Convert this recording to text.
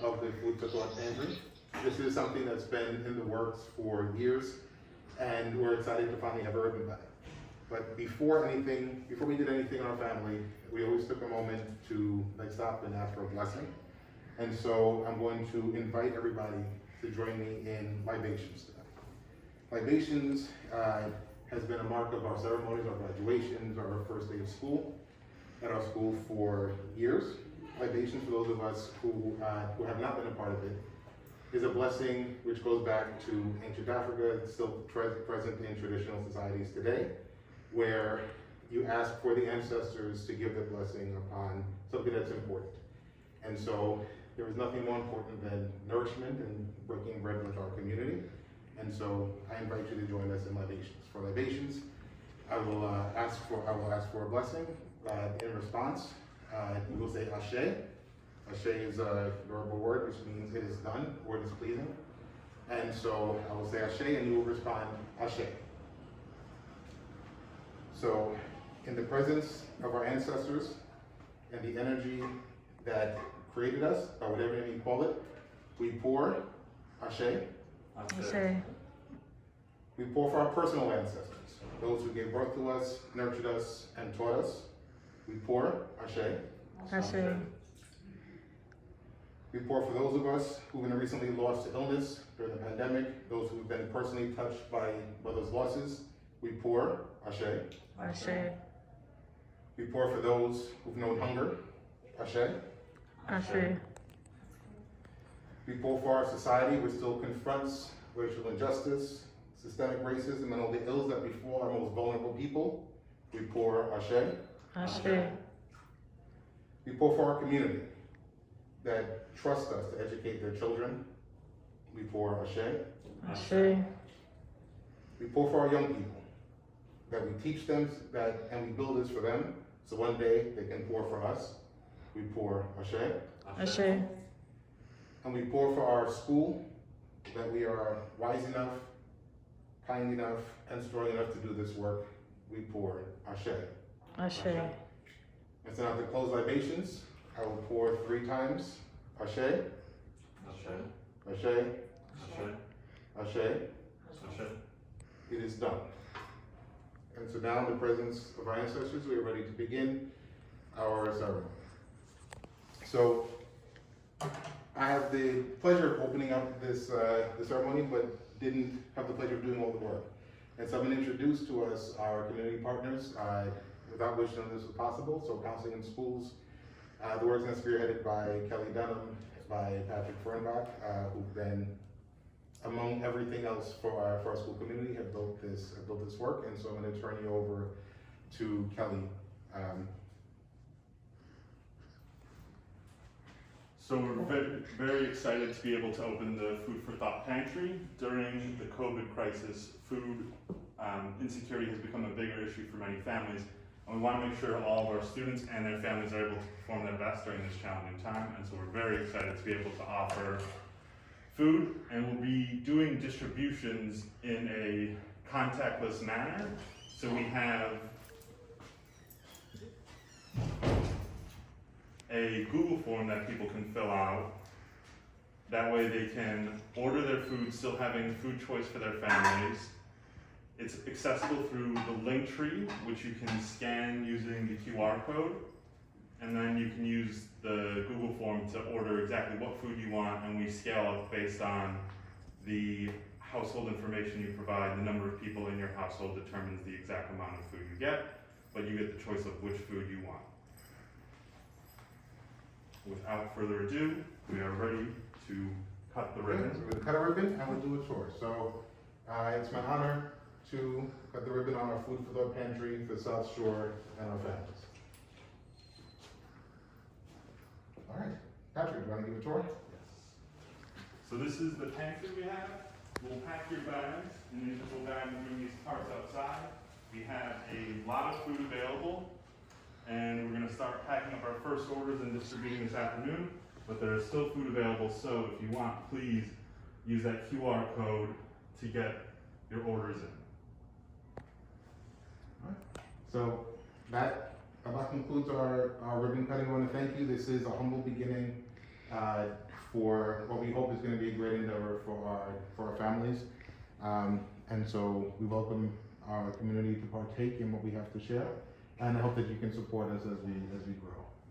of the Food for Thought Pantry. This is something that's been in the works for years, and we're excited to finally have a ribbon cutting. But before we did anything in our family, we always took a moment to stop and ask for a blessing. And so I'm going to invite everybody to join me in libations today. Libations has been a mark of our ceremonies, our graduations, our first day of school at our school for years. Libations, for those of us who have not been a part of it, is a blessing which goes back to ancient Africa. It's still present in traditional societies today, where you ask for the ancestors to give the blessing upon something that's important. And so there is nothing more important than nourishment and breaking bread with our community. And so I invite you to join us in libations. For libations, I will ask for a blessing. In response, you will say Ashe. Ashe is a verbal word which means it is done or it is pleasing. And so I will say Ashe and you will respond Ashe. So in the presence of our ancestors and the energy that created us, by whatever name you call it, we pour Ashe. Ashe. We pour for our personal ancestors, those who gave birth to us, nurtured us, and taught us. We pour Ashe. Ashe. We pour for those of us who've been recently lost to illness during the pandemic, those who've been personally touched by mothers' losses. We pour Ashe. Ashe. We pour for those who've known hunger. Ashe. Ashe. We pour for our society, which still confronts racial injustice, systemic racism, and all the ills that befall our most vulnerable people. We pour Ashe. Ashe. We pour for our community that trust us to educate their children. We pour Ashe. Ashe. We pour for our young people, that we teach them and we build this for them, so one day they can pour for us. We pour Ashe. Ashe. And we pour for our school, that we are wise enough, kind enough, and strong enough to do this work. We pour Ashe. Ashe. And so now to close libations, I will pour 3 times. Ashe. Ashe. Ashe. Ashe. Ashe. Ashe. It is done. And so now in the presence of our ancestors, we are ready to begin our ceremony. So I have the pleasure of opening up this the ceremony, but didn't have the pleasure of doing all the work. And so I'm going to introduce to us our community partners, without which none of this was possible. So Counseling in Schools, the work is spearheaded by Kelly Dunham, by Patrick Fernbach, who've been, among everything else for our school community, have built this work. And so I'm going to turn you over to Kelly. So we're very, very excited to be able to open the Food for Thought Pantry. During the COVID crisis, food insecurity has become a bigger issue for many families, and we want to make sure all of our students and their families are able to perform their best during this challenging time. And so we're very excited to be able to offer food, and we'll be doing distributions in a contactless manner. So we have a Google form that people can fill out. That way they can order their food, still having food choice for their families. It's accessible through the link tree, which you can scan using the QR code. And then you can use the Google form to order exactly what food you want, and we scale up based on the household information you provide. The number of people in your household determines the exact amount of food you get, but you get the choice of which food you want. Without further ado, we are ready to cut the ribbon. So we're going to cut a ribbon and we'll do a tour. So it's my honor to cut the ribbon on our Food for Thought Pantry for South Shore and our families. All right, Patrick, do you want to give a tour? Yes. So this is the pantry we have. We'll pack your bags in the individual bag and bring these carts outside. We have a lot of food available, and we're going to start packing up our first orders and distributing this afternoon, but there is still food available, so if you want, please use that QR code to get your orders in. All right. So that concludes our ribbon cutting. I want to thank you. This is a humble beginning for what we hope is going to be a great endeavor for our families. And so we welcome our community to partake in what we have to share, and I hope that you can support us as we grow.